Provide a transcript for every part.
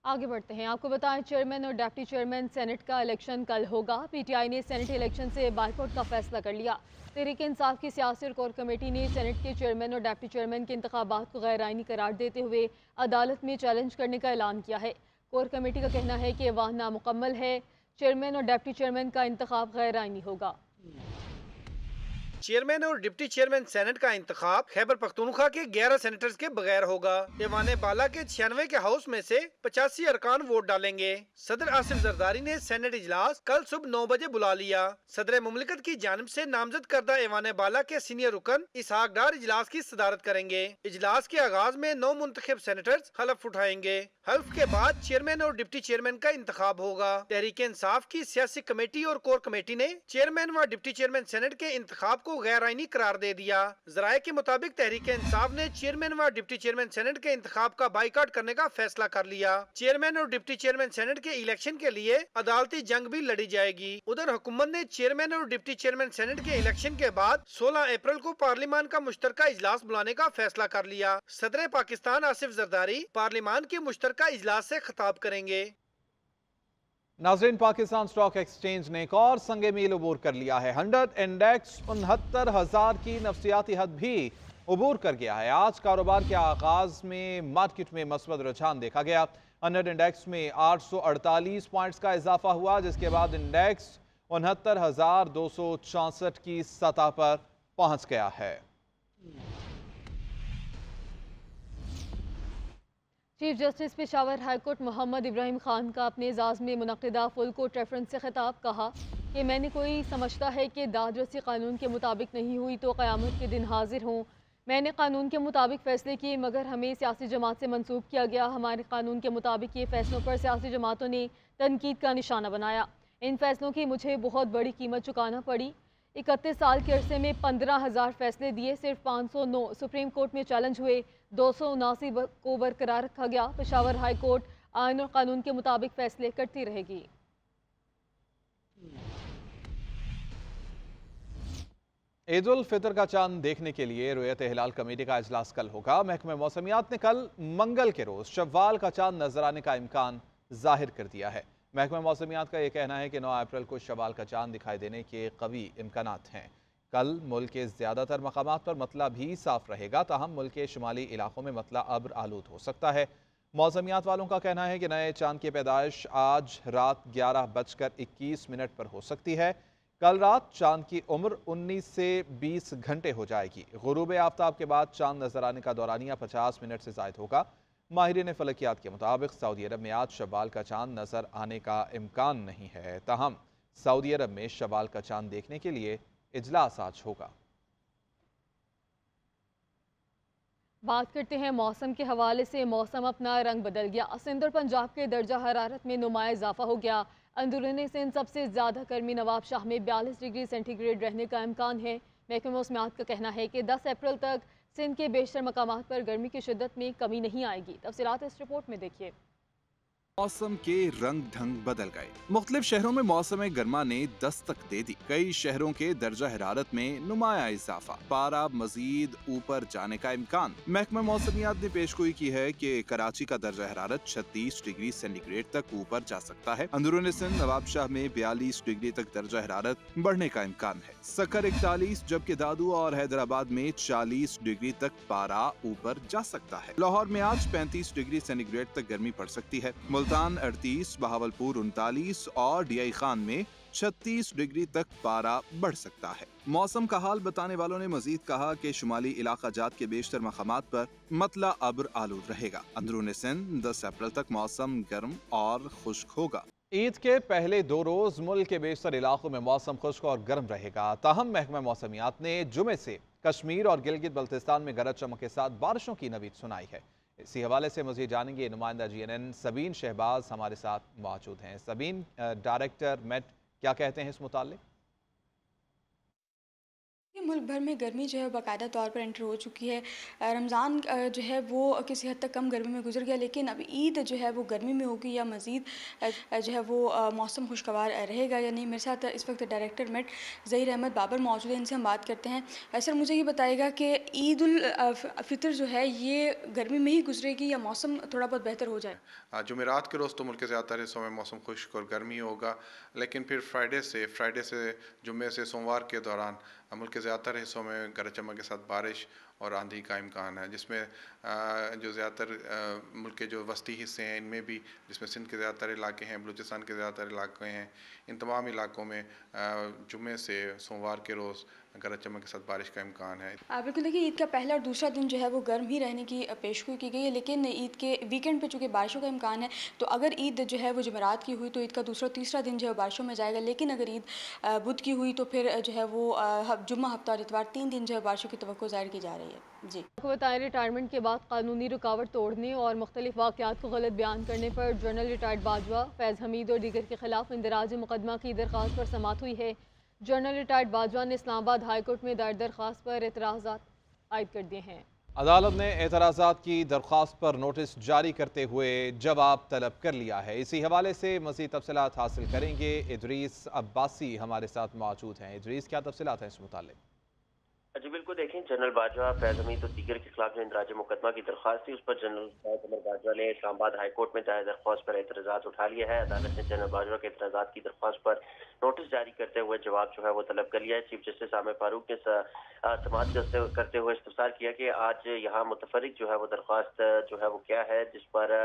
आगे बढ़ते हैं। आपको बताएं, चेयरमैन और डिप्टी चेयरमैन सेनेट का इलेक्शन कल होगा। पीटीआई ने सेनेट इलेक्शन से बाइकआउट का फैसला कर लिया। तहरीक इंसाफ की सियासी और कोर कमेटी ने सेनेट के चेयरमैन और डिप्टी चेयरमैन के इंतखाबात को गैर आइनी करार देते हुए अदालत में चैलेंज करने का ऐलान किया है। कोर कमेटी का कहना है कि ऐवान नामुकम्मल है। चेयरमैन और डिप्टी चेयरमैन का इंतखाब गैर आइनी होगा। चेयरमैन और डिप्टी चेयरमैन सेनेट का इंतखाब खैबर पख्तूनख्वा के 11 सेनेटर्स के बगैर होगा। ईवान बाला के 96 के हाउस में से 85 अरकान वोट डालेंगे। सदर आसिफ जरदारी ने सेनेट इजलास कल सुबह 9 बजे बुला लिया। सदर मुमलिकत की जानिब से नामजद करदा ईवान बाला के सीनियर रुकन इसहाक डार इजलास की सदारत करेंगे। इजलास के आगाज में 9 मुंतखब सेनेटर्स हलफ उठाएंगे। हल्फ के बाद चेयरमैन और डिप्टी चेयरमैन का इंतखाब होगा। तहरीक इंसाफ की सियासी कमेटी और कोर कमेटी ने चेयरमैन व डिप्टी चेयरमैन सेनेट के इंतखाब को गैर आइनी करार दे दिया। जराये के मुताबिक तहरीक इंसाफ ने चेयरमैन व डिप्टी चेयरमैन सेनेट के इंतखाब का बाइकाट करने का फैसला कर लिया। चेयरमैन और डिप्टी चेयरमैन सेनेट के इलेक्शन के लिए अदालती जंग भी लड़ी जाएगी। उधर हुकूमत ने चेयरमैन और डिप्टी चेयरमैन सेनेट के इलेक्शन के बाद 16 अप्रैल को पार्लियामान का मुश्तरका इजलास बुलाने का फैसला कर लिया। सदर पाकिस्तान आसिफ जरदारी पार्लियामान के मुश्तरका इजलास से खिताब करेंगे। नाजरीन, पाकिस्तान स्टॉक एक्सचेंज ने एक और संगे मील अबूर कर लिया है। 100 इंडेक्स 69,000 की नफसियाती हद भी अबूर कर गया है। आज कारोबार के आगाज में मार्केट में मस्बत रुझान देखा गया। 100 इंडेक्स में 848 पॉइंट्स का इजाफा हुआ, जिसके बाद इंडेक्स 69,264 की सतह पर पहुंच गया है। Chief justice Peshawar high court Mohammad Ibrahim Khan का अपने एजाज़ में मुनक़िदा फुल कोर्ट रेफरेंस से खिताब। कहा कि मैंने कोई समझता है कि दादरसी कानून के मुताबिक नहीं हुई तो क़यामत के दिन हाजिर हूँ। मैंने कानून के मुताबिक फ़ैसले किए, मगर हमें सियासी जमात से मंसूब किया गया। हमारे कानून के मुताबिक ये फ़ैसलों पर सियासी जमातों ने तनकीद का निशाना बनाया। इन फ़ैसलों की मुझे बहुत बड़ी कीमत चुकाना पड़ी। 31 साल के अरसे में 15,000 फैसले दिए, सिर्फ 509 सुप्रीम कोर्ट में चैलेंज हुए, 279 को बरकरार रखा गया। पेशावर हाई कोर्ट आइन और कानून के मुताबिक फैसले करती रहेगी। ईद उल फितर का चांद देखने के लिए रुयत हिलाल कमेटी का इजलास कल होगा। महकमे मौसमियात ने कल मंगल के रोज शव्वाल का चांद नजर आने का इम्कान जाहिर कर दिया है। महकमे मौसमियात का यह कहना है कि 9 अप्रैल को शव्वाल का चांद दिखाई देने के कवी इम्कानात हैं। कल मुल्क के ज़्यादातर मकामात पर मतला भी साफ रहेगा, ताहम मुल्क के शुमाली इलाकों में मतला अब्र आलूद हो सकता है। मौसमियात वालों का कहना है कि नए चांद की पैदाइश आज रात 11:21 पर हो सकती है। कल रात चांद की उम्र 19 से 20 घंटे हो जाएगी। गुरूब आफ्ताब के बाद चांद नजर आने का दौरानिया 50 मिनट से ज़ायद होगा। माहिरीन फलकियात के मुताबिक सऊदी अरब में आज शव्वाल का चांद नजर आने का इम्कान नहीं है। ताहम सऊदी अरब में शव्वाल का चांद देखने के लिए इजलास आज होगा। बात करते हैं मौसम के हवाले से। मौसम अपना रंग बदल गया। सिंध और पंजाब के दर्जा हरारत में नुमाया इजाफा हो गया। अंदरूनी सिंध सबसे ज़्यादा गर्मी नवाबशाह में 42 डिग्री सेंटीग्रेड रहने का इम्कान है। महकमे मौसमियात का कहना है कि 10 अप्रैल तक सिंध के बेशतर मकामात पर गर्मी की शिद्दत में कमी नहीं आएगी। तफसीलात इस रिपोर्ट में देखिए। मौसम के रंग ढंग बदल गए। मुख्तलिफ शहरों में मौसम गर्मा ने दस्तक दे दी। कई शहरों के दर्जा हरारत में नुमाया इजाफा, पारा मजीद ऊपर जाने का इम्कान। महकमा मौसमियात ने पेशगोई की है कि कराची का दर्जा हरारत 36 डिग्री सेंटीग्रेड तक ऊपर जा सकता है। अंदरूनी सिंध नवाबशाह में 42 डिग्री तक दर्जा हरारत बढ़ने का इम्कान है। सकर 41, जबकि दादू और हैदराबाद में 40 डिग्री तक पारा ऊपर जा सकता है। लाहौर में आज 35 डिग्री सेंटीग्रेड तक गर्मी पड़ सकती है। मुल्तान 38, बहावलपुर 39 और डीआई खान में 36 डिग्री तक पारा बढ़ सकता है। मौसम का हाल बताने वालों ने मजीद कहा कि शुमाली इलाका जात के बेशतर मकामात पर मतला अब्र आलूद रहेगा। अंदरूनी सिंध 10 अप्रैल तक मौसम गर्म और खुश्क होगा। ईद के पहले 2 रोज मुल्क के बेशतर इलाकों में मौसम खुश्क और गर्म रहेगा। ताहम महकमा मौसमियात ने जुमे से कश्मीर और गिलगित बल्तिस्तान में गरज चमक के साथ बारिशों की नवीद सुनाई है। इसी हवाले से मज़ीद जानेंगे। नुमाइंदा GNN सबीन शहबाज हमारे साथ मौजूद हैं। सबीन, डायरेक्टर मेट क्या कहते हैं इस मुताल्लिक? मुल्क भर में गर्मी जो है बाकायदा तौर पर एंटर हो चुकी है। रमज़ान जो है वो किसी हद तक कम गर्मी में गुजर गया, लेकिन अब ईद जो है वो गर्मी में होगी या मज़ीद जो है वो मौसम खुशगवार रहेगा या नहीं। मेरे साथ इस वक्त डायरेक्टर मेट ज़हीर अहमद बाबर मौजूद हैं, इनसे हम बात करते हैं। सर, मुझे ये बताइएगा कि ईद उल फितर जो है ये गर्मी में ही गुजरेगी या मौसम थोड़ा बहुत बेहतर हो जाए? जुमेरात के रोज़ तो मुल्क के ज़्यादातर हिस्सों में मौसम खुश्क और गर्मी होगा, लेकिन फिर फ्राइडे से जुम्मे से सोमवार के दौरान मुल्क के ज़्यादातर हिस्सों में गरज चमक के साथ बारिश और आंधी का इम्कान है, जिसमें जो ज़्यादातर मुल्क के जो वस्ती हिस्से हैं इनमें भी, जिसमें सिंध के ज़्यादातर इलाके हैं, बलूचिस्तान के ज़्यादातर इलाके हैं, इन तमाम इलाकों में जुम्मे से सोमवार के रोज़ गरज चमक के साथ बारिश का इम्कान है। बिल्कुल, देखिए ईद का पहला और दूसरा दिन जो है वो गर्म ही रहने की पेशगोई की गई है, लेकिन ईद के वीकेंड पे चूँकि बारिशों का इम्कान है, तो अगर ईद जो है वो जुमेरात की हुई तो ईद का दूसरा तीसरा दिन जो है बारिशों में जाएगा, लेकिन अगर ईद बुध की हुई तो फिर जो है वो जुम्मा, हफ्ता और इतवार 3 दिन जो है बारिशों की तवक्को ज़ाहिर की जा रही है। जी, आपको बताएं, रिटायरमेंट के बाद कानूनी रुकावट तोड़ने और मुख्तलिफ वाक़यात को गलत बयान करने पर जनरल रिटायर्ड बाजवा फैज़ हमीद और दीगर के खिलाफ इंदराज मुकदमा की दरख्वास्त पर समाअत हुई है। जनरल रिटायर्ड बाजवा ने इस्लामाबाद हाई कोर्ट में दायर दरख्वास्त पर एतराज़ात आयद कर दिए हैं। अदालत ने एतराज़ात की दरख्वास्त पर नोटिस जारी करते हुए जवाब तलब कर लिया है। इसी हवाले से मज़ीद तफसीलात हासिल करेंगे। इदरीस अब्बासी हमारे साथ मौजूद हैं। इदरीस, क्या तफसीलात हैं इस मुतालिक? जी बिल्कुल, देखें, जनरल बाजवा फैज़ हमीद और दीगर के खिलाफ जो इंदराज मुकदमा की दरख्वास्त थी, उस पर जनरल बाजवा ने इस्लामाबाद हाई कोर्ट में दायर दरख्वास्त पर एतराज़ात उठा लिया है। अदालत ने जनरल बाजवा के एतराज़ात की दरख्वास्त पर नोटिस जारी करते हुए जवाब जो है वो तलब कर लिया है। चीफ जस्टिस आमिर फारूक ने समाअत करते हुए इस्तफसार किया कि आज यहाँ मुतफरिक जो है वो दरख्वास्त जो है वो क्या है, जिस पर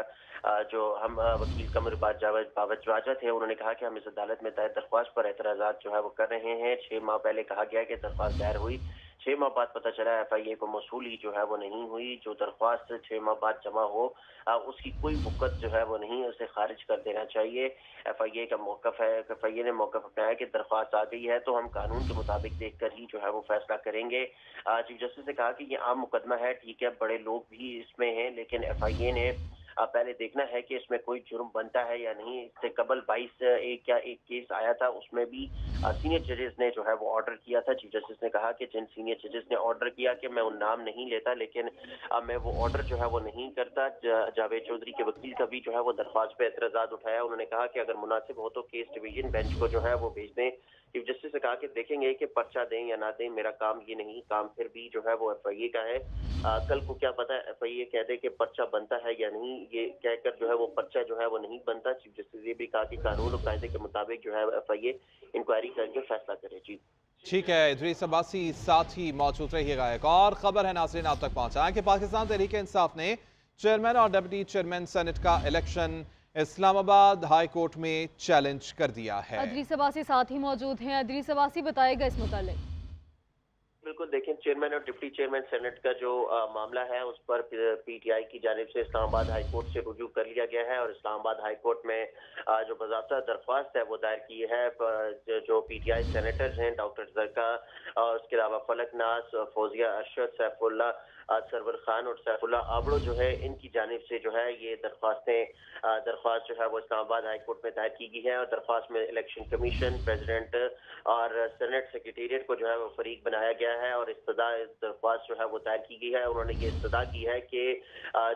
जो हम वकील कमर बावज थे, उन्होंने कहा कि हम इस अदालत में दायर दरख्वास्त पर एतराज़ात जो है वो कर रहे हैं। 6 माह पहले कहा गया कि दरख्वास्त दायर हुई, 6 माह बाद पता चला FIA को मौसूली जो है वो नहीं हुई। जो दरख्वास्त 6 माह बाद जमा हो उसकी कोई मुकद जो है वो नहीं, उसे खारिज कर देना चाहिए। FIA का मौक़िफ़ है, FIA ने मौक़िफ़ अपनाया कि दरख्वास्त आ गई है तो हम कानून के मुताबिक देखकर ही जो है वो फैसला करेंगे। चीफ जस्टिस ने कहा कि ये आम मुकदमा है, ठीक है, बड़े लोग भी इसमें हैं, लेकिन FIA ने पहले देखना है कि इसमें कोई जुर्म बनता है या नहीं। इससे कबल 22 एक केस आया था, उसमें भी सीनियर जजेस ने जो है वो ऑर्डर किया था। चीफ जस्टिस ने कहा कि जिन सीनियर जजेस ने ऑर्डर किया कि मैं उन नाम नहीं लेता, लेकिन मैं वो ऑर्डर जो है वो नहीं करता। जावेद चौधरी के वकील का भी जो है वो दरख्वास्त पे एतराज़ात उठाया। उन्होंने कहा कि अगर मुनासिब हो तो केस डिवीजन बेंच को जो है वो भेज दें। चीफ जस्टिस ने कहा कि देखेंगे कि पर्चा दें या ना दें, मेरा काम ये नहीं, काम फिर भी जो है वो FIA का है। कल को क्या पता FIA कह दे कि पर्चा बनता है या नहीं, ये कहकर जो है वो पर्चा जो है वो नहीं बनता। चीफ जस्टिस ये भी कहा कि कानून और कायदे के मुताबिक जो है FIA इंक्वायरी करके फैसला करे। जी ठीक है, इदरीस अब्बासी साथ ही मौजूद रहिएगा। एक और खबर है नाज़रीन आप तक पहुंचाएं कि पाकिस्तान तहरीक इंसाफ ने चेयरमैन और डिप्टी चेयरमैन सेनेट का इलेक्शन इस्लामाबाद हाई कोर्ट में चैलेंज कर दिया है। इदरीस अब्बासी साथ ही मौजूद हैं। इदरीस अब्बासी, बताएगा इस मुतालिक। बिल्कुल, देखें, चेयरमैन और डिप्टी चेयरमैन सेनेट का जो मामला है उस पर PTI की जानिब से इस्लामाबाद हाई कोर्ट से रुजू कर लिया गया है और इस्लामाबाद हाई कोर्ट में जो बाज़ाब्ता दरख्वास्त है वो दायर की है। जो PTI सेनेटर्स हैं, डॉक्टर जरका और उसके अलावा फलक नाज, फौजिया अरशद, सैफुल्ला सरवर खान और सैफुल्ला आबड़ो जो है, इनकी जानिब से जो है ये दरख्वास्त जो है वो इस्लामाबाद हाई कोर्ट में दायर की गई है। और दरख्वास्त में इलेक्शन कमीशन, प्रेसिडेंट और सेनेट सेक्रेटेरिएट को जो है वो फरीक बनाया गया है और दरख्वास्त जो है वो दायर की गई है। उन्होंने ये इस्तदा की है कि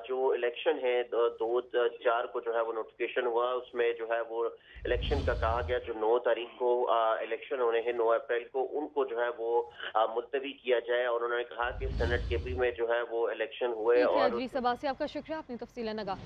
जो इलेक्शन है 2-4 को जो है वो नोटिफिकेशन हुआ, उसमें जो है वो इलेक्शन का कहा गया जो 9 तारीख को इलेक्शन होने हैं, 9 अप्रैल को, उनको जो है वो मुलतवी किया जाए। और उन्होंने कहा कि सेनेट के भी में जो है वो इलेक्शन हुए। और इदरीस अब्बासी, आपका शुक्रिया, अपनी तफसील नगा